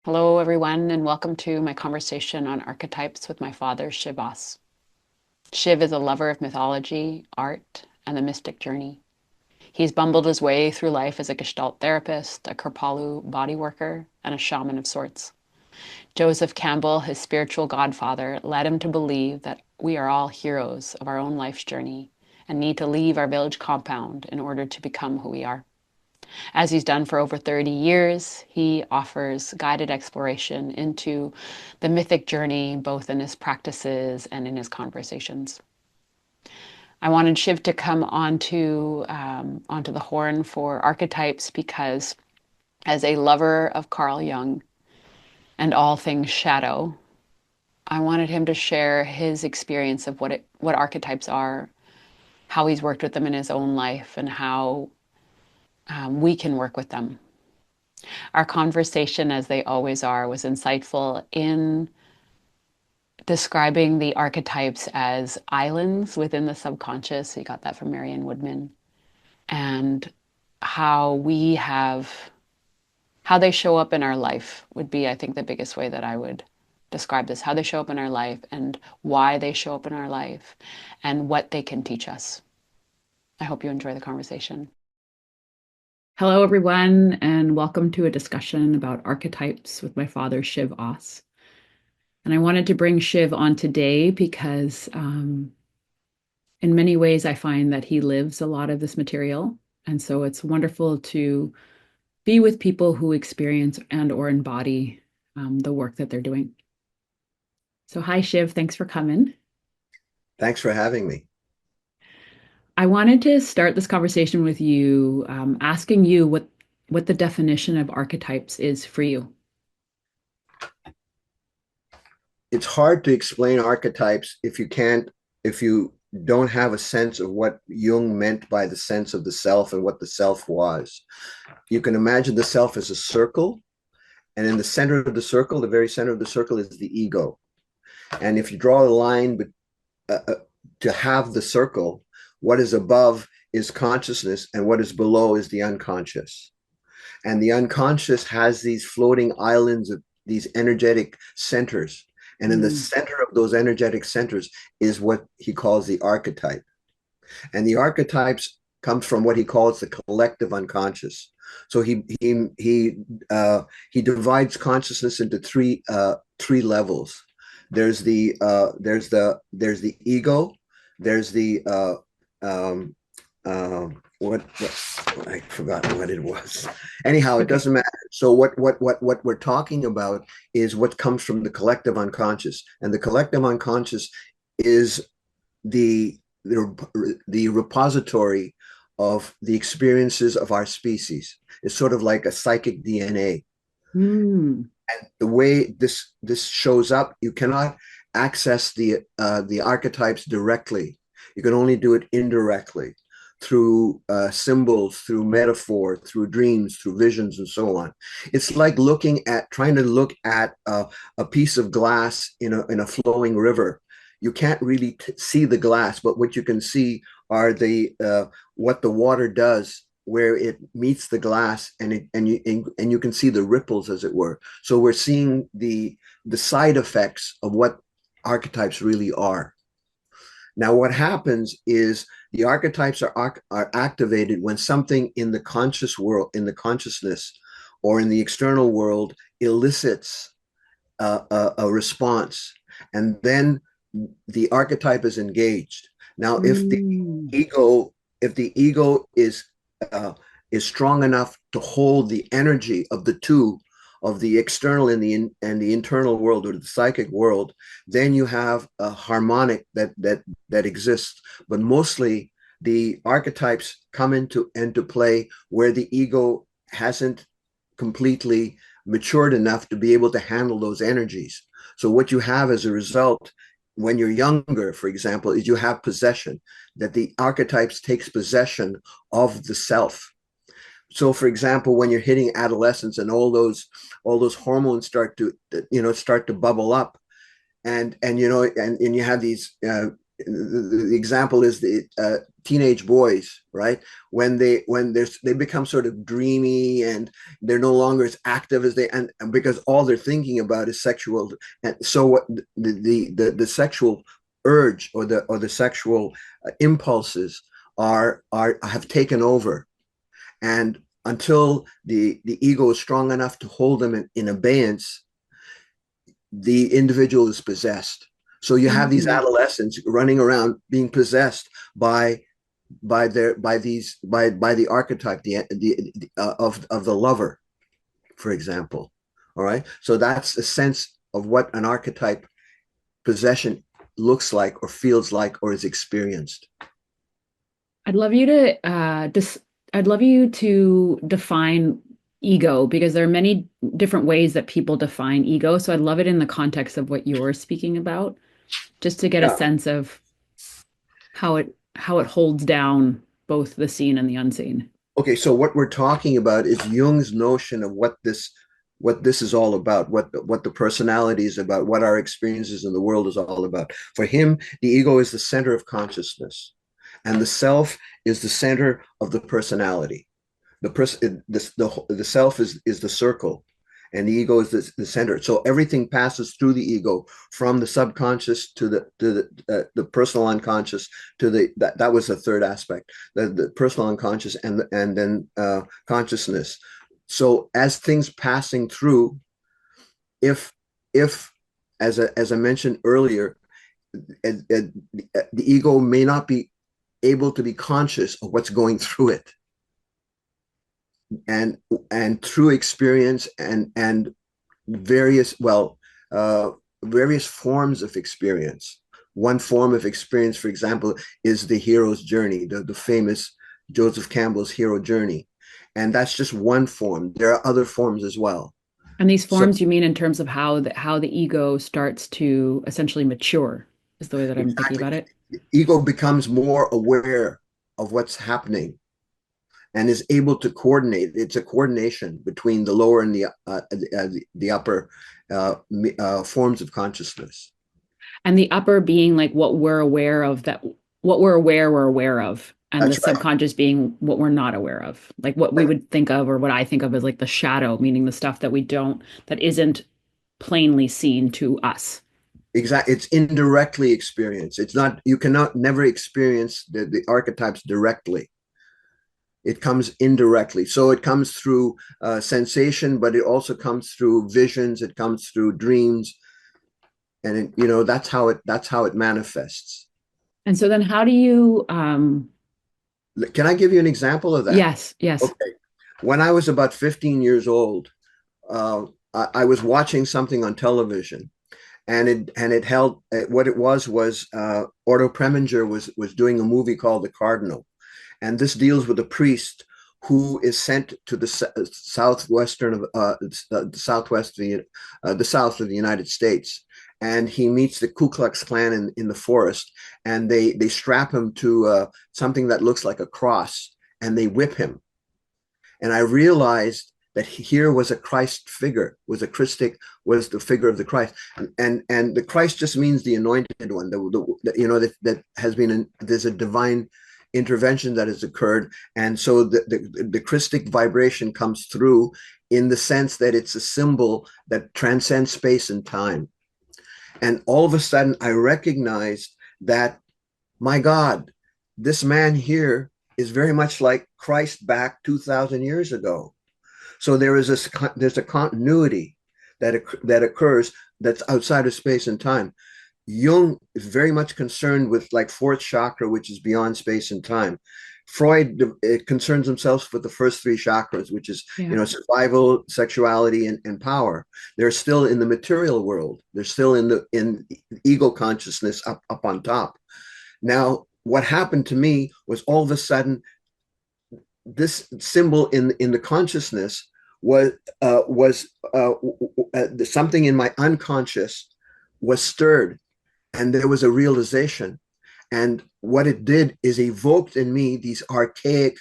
Hello, everyone, and welcome to my conversation on archetypes with my father, Shiv Oss. Shiv is a lover of mythology, art, and the mystic journey. He's bumbled his way through life as a Gestalt therapist, a Kripalu body worker, and a shaman of sorts. Joseph Campbell, his spiritual godfather, led him to believe that we are all heroes of our own life's journey and need to leave our village compound in order to become who we are. As he's done for over 30 years, he offers guided exploration into the mythic journey, both in his practices and in his conversations. I wanted Shiv to come onto the horn for archetypes because, as a lover of Carl Jung and all things shadow, I wanted him to share his experience of what archetypes are, how he's worked with them in his own life, and how we can work with them. Our conversation, as they always are, was insightful in describing the archetypes as islands within the subconscious. We got that from Marianne Woodman. And how we have, how they show up in our life would be, I think, the biggest way that I would describe this. How they show up in our life and why they show up in our life and what they can teach us. I hope you enjoy the conversation. Hello, everyone, and welcome to a discussion about archetypes with my father, Shiv Oss. And I wanted to bring Shiv on today because, in many ways, I find that he lives a lot of this material. And so it's wonderful to be with people who experience and or embody the work that they're doing. So hi, Shiv. Thanks for coming. Thanks for having me. I wanted to start this conversation with you, asking you what the definition of archetypes is for you. It's hard to explain archetypes if you don't have a sense of what Jung meant by the sense of the self and what the self was. You can imagine the self as a circle, and in the center of the circle, the very center of the circle is the ego. And if you draw a line to have the circle, what is above is consciousness, and what is below is the unconscious. And the unconscious has these floating islands of these energetic centers. And in the Mm. center of those energetic centers is what he calls the archetype. And the archetypes comes from what he calls the collective unconscious. So he divides consciousness into three levels. There's the ego. There's the what I forgot what it was. Anyhow, it Okay. doesn't matter. So what we're talking about is what comes from the collective unconscious, and the collective unconscious is the repository of the experiences of our species. It's sort of like a psychic DNA. Mm. The way this shows up, you cannot access the archetypes directly. You can only do it indirectly through symbols, through metaphor, through dreams, through visions, and so on. It's like trying to look at a piece of glass in a flowing river. You can't really see the glass, but what you can see are the what the water does where it meets the glass, and you can see the ripples, as it were. So we're seeing the side effects of what archetypes really are. Now, what happens is the archetypes are activated when something in the conscious world, in the consciousness, or in the external world elicits a response, and then the archetype is engaged. Now, Mm. if the ego uh, is strong enough to hold the energy of the two, of the external and the internal world, or the psychic world, then you have a harmonic that exists. But mostly the archetypes come into play where the ego hasn't completely matured enough to be able to handle those energies. So what you have as a result when you're younger, for example, is you have possession, that the archetypes takes possession of the self. So for example, when you're hitting adolescence and all those hormones start to bubble up, and you have these the example is the teenage boys, right? When they become sort of dreamy and they're no longer as active as and because all they're thinking about is sexual. And so what the sexual urge or the sexual impulses are have taken over, and until the ego is strong enough to hold them in abeyance, the individual is possessed. So you have these Mm-hmm. adolescents running around being possessed by the archetype of the lover, for example. All right, so that's a sense of what an archetype possession looks like or feels like or is experienced. I'd love you to I'd love you to define ego because there are many different ways that people define ego. So I'd love it in the context of what you're speaking about, just to get a Yeah. sense of how it holds down both the seen and the unseen. Okay, so what we're talking about is Jung's notion of what this is all about, what the personality is about, what our experiences in the world is all about. For him, the ego is the center of consciousness, and the self is the center of the personality. The self is the circle, and the ego is the center. So everything passes through the ego from the subconscious to the personal unconscious to that was the third aspect, the personal unconscious and then consciousness. So as things passing through, if if as I mentioned earlier, the ego may not be able to be conscious of what's going through it, and through experience and various uh, various forms of experience. One form of experience, for example, is the hero's journey, the famous Joseph Campbell's hero journey, and that's just one form. There are other forms as well. And these So forms you mean in terms of how the ego starts to essentially mature, is the way that I'm thinking exactly, about it. ego becomes more aware of what's happening and is able to coordinate. It's a coordination between the lower and the upper forms of consciousness. And the upper being like what we're aware of, that what we're aware of. And the That's right. subconscious being what we're not aware of. Like what we would think of, or what I think of as like the shadow, meaning the stuff that we don't, that isn't plainly seen to us. Exactly. It's indirectly experienced. It's not, you cannot never experience the archetypes directly. It comes indirectly. So it comes through sensation, but it also comes through visions. It comes through dreams, and that's how it manifests. And so then how do you Can I give you an example of that? yes, yes. Okay. When I was about 15 years old, I was watching something on television, and it held what it was Otto Preminger was doing a movie called The Cardinal, and this deals with a priest who is sent to the southwestern of the south of the United States, and he meets the Ku Klux Klan in the forest, and they strap him to something that looks like a cross, and they whip him. And I realized that here was a Christ figure, was the figure of the Christ, and the Christ just means the anointed one, that has been there's a divine intervention that has occurred, and so the Christic vibration comes through in the sense that it's a symbol that transcends space and time. And all of a sudden, I recognized that, my God, this man here is very much like Christ back 2,000 years ago. So there's a continuity that occurs that's outside of space and time. Jung is very much concerned with like fourth chakra, which is beyond space and time. Freud concerns himself with the first three chakras, which is Yeah. survival, sexuality, and power. They're still in the material world. They're still in ego consciousness up on top. Now, what happened to me was all of a sudden this symbol in the consciousness was something in my unconscious was stirred, and there was a realization. And what it did is evoked in me these archaic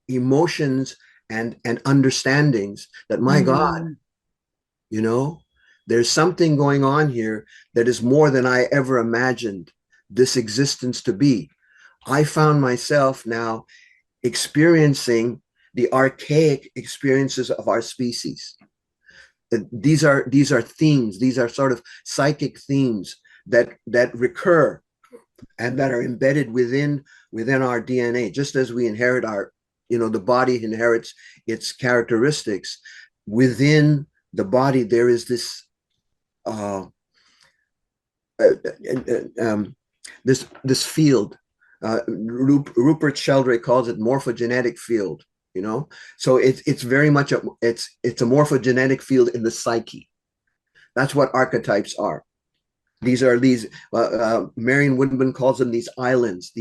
emotions and understandings that, my God, Mm. you know, there's something going on here that is more than I ever imagined. this existence to be. I found myself now experiencing the archaic experiences of our species. These are themes. These are sort of psychic themes that recur and that are embedded within our DNA. Just as we inherit our, the body inherits its characteristics. Within the body, there is this uh, this field. Rupert Sheldrake calls it morphogenetic field. So it's very much it's a morphogenetic field in the psyche. That's what archetypes are. These Marion Woodman calls them these islands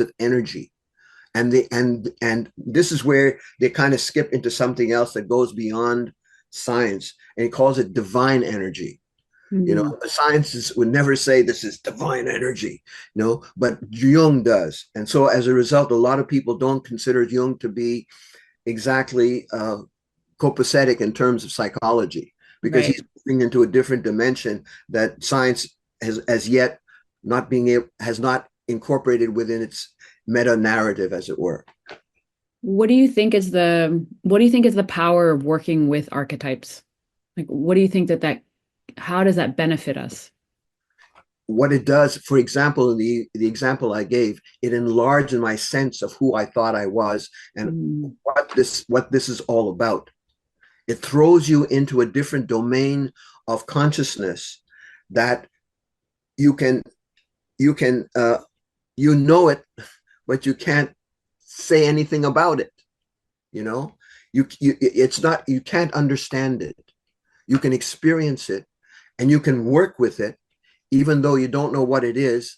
of energy. And this is where they kind of skip into something else that goes beyond science, and he calls it divine energy. Mm-hmm. The sciences would never say this is divine energy, but Jung does. And so as a result, a lot of people don't consider Jung to be exactly copacetic in terms of psychology, because Right. he's moving into a different dimension that science has as yet has not incorporated within its meta narrative, as it were. What do you think is the power of working with archetypes? Like, what do you think how does that benefit us? What it does, for example, in the example I gave, it enlarged my sense of who I thought I was and Mm, what this is all about. It throws you into a different domain of consciousness that you can you can you know it, but you can't say anything about it. You know, it's not, you can't understand it. You can experience it, and you can work with it, even though you don't know what it is.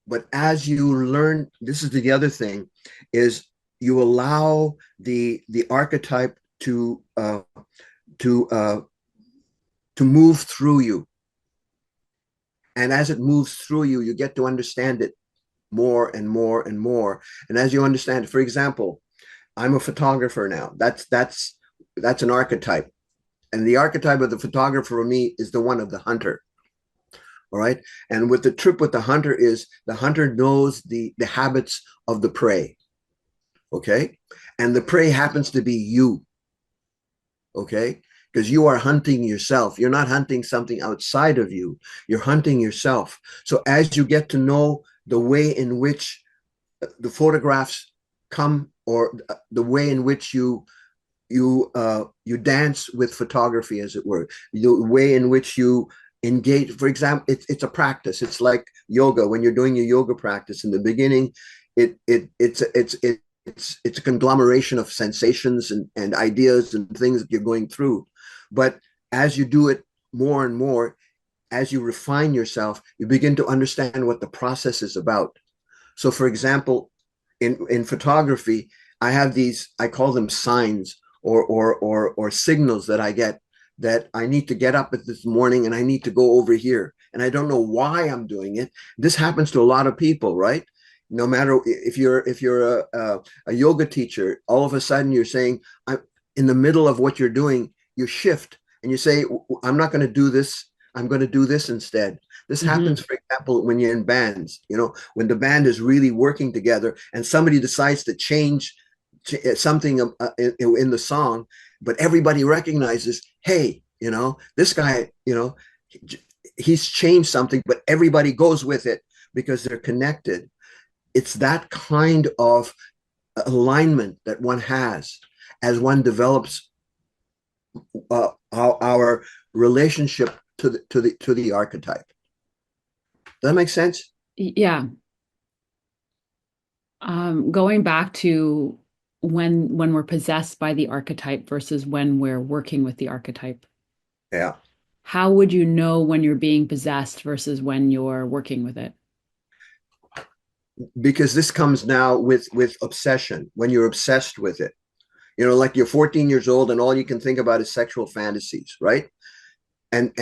But as you learn, this is the other thing, is you allow the archetype to to move through you, and as it moves through you, you get to understand it more and more and more. And as you understand it, for example, I'm a photographer now. That's an archetype, and the archetype of the photographer for me is the one of the hunter. All right. And with the trip with the hunter is the hunter knows the habits of the prey. Okay. And the prey happens to be you. Okay. Because you are hunting yourself. You're not hunting something outside of you. You're hunting yourself. So as you get to know the way in which the photographs come, or the way in which you dance with photography, as it were, the way in which you engage. For example, it's a practice. It's like yoga. When you're doing your yoga practice in the beginning, it's a conglomeration of sensations and ideas and things that you're going through. But as you do it more and more, as you refine yourself, you begin to understand what the process is about. So, for example, in photography, I have these, I call them signs, or signals that I get, that I need to get up at this morning and I need to go over here. And I don't know why I'm doing it. This happens to a lot of people, right? No matter if you're a yoga teacher, all of a sudden you're saying, I'm in the middle of what you're doing, you shift and you say, I'm not going to do this. I'm going to do this instead. This mhm. happens, for example, when you're in bands, when the band is really working together and somebody decides to change something in the song, but everybody recognizes, hey, this guy, he's changed something, but everybody goes with it because they're connected. It's that kind of alignment that one has as one develops our relationship to the archetype. Does that make sense? Yeah. Going back to when we're possessed by the archetype versus when we're working with the archetype, Yeah. how would you know when you're being possessed versus when you're working with it? Because this comes now with obsession. When you're obsessed with it, like you're 14 years old and all you can think about is sexual fantasies, right? And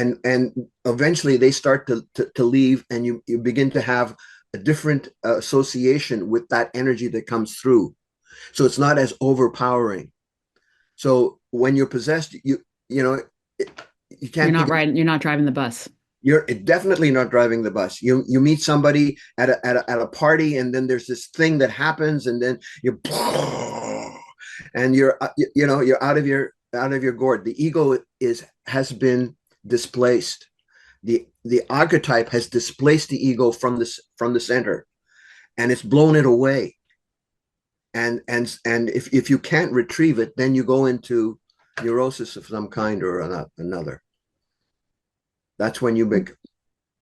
eventually they start to leave, and you begin to have a different association with that energy that comes through. So it's not as overpowering. So when you're possessed, you know you You're can't not think of, riding, you're not driving the bus. You're definitely not driving the bus. You meet somebody at a party, and then there's this thing that happens, and then you and you're out of your gourd. The ego is has been displaced. The archetype has displaced the ego from the center, and it's blown it away. And if you can't retrieve it, then you go into neurosis of some kind or another. That's when you